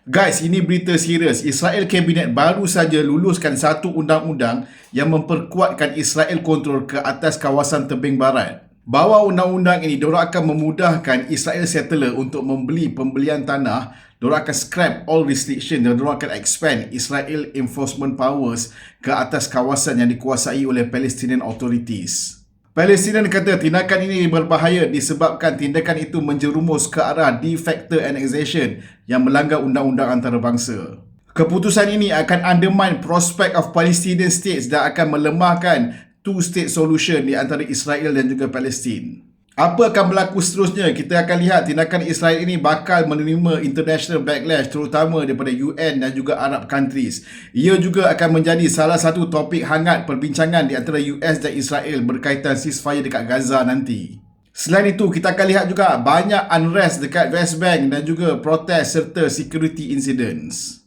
Guys, ini berita serius. Israel Kabinet baru saja luluskan satu undang-undang yang memperkuatkan Israel kontrol ke atas kawasan tebing barat. Bawah undang-undang ini, diorang akan memudahkan Israel settler untuk membeli pembelian tanah. Diorang akan scrap all restriction dan diorang akan expand Israel enforcement powers ke atas kawasan yang dikuasai oleh Palestinian authorities. Palestin kata tindakan ini berbahaya disebabkan tindakan itu menjerumus ke arah de facto annexation yang melanggar undang-undang antarabangsa. Keputusan ini akan undermine prospect of Palestinian states dan akan melemahkan two-state solution di antara Israel dan juga Palestin. Apa akan berlaku seterusnya? Kita akan lihat tindakan Israel ini bakal menerima international backlash terutama daripada UN dan juga Arab countries. Ia juga akan menjadi salah satu topik hangat perbincangan di antara US dan Israel berkaitan ceasefire dekat Gaza nanti. Selain itu, kita akan lihat juga banyak unrest dekat West Bank dan juga protes serta security incidents.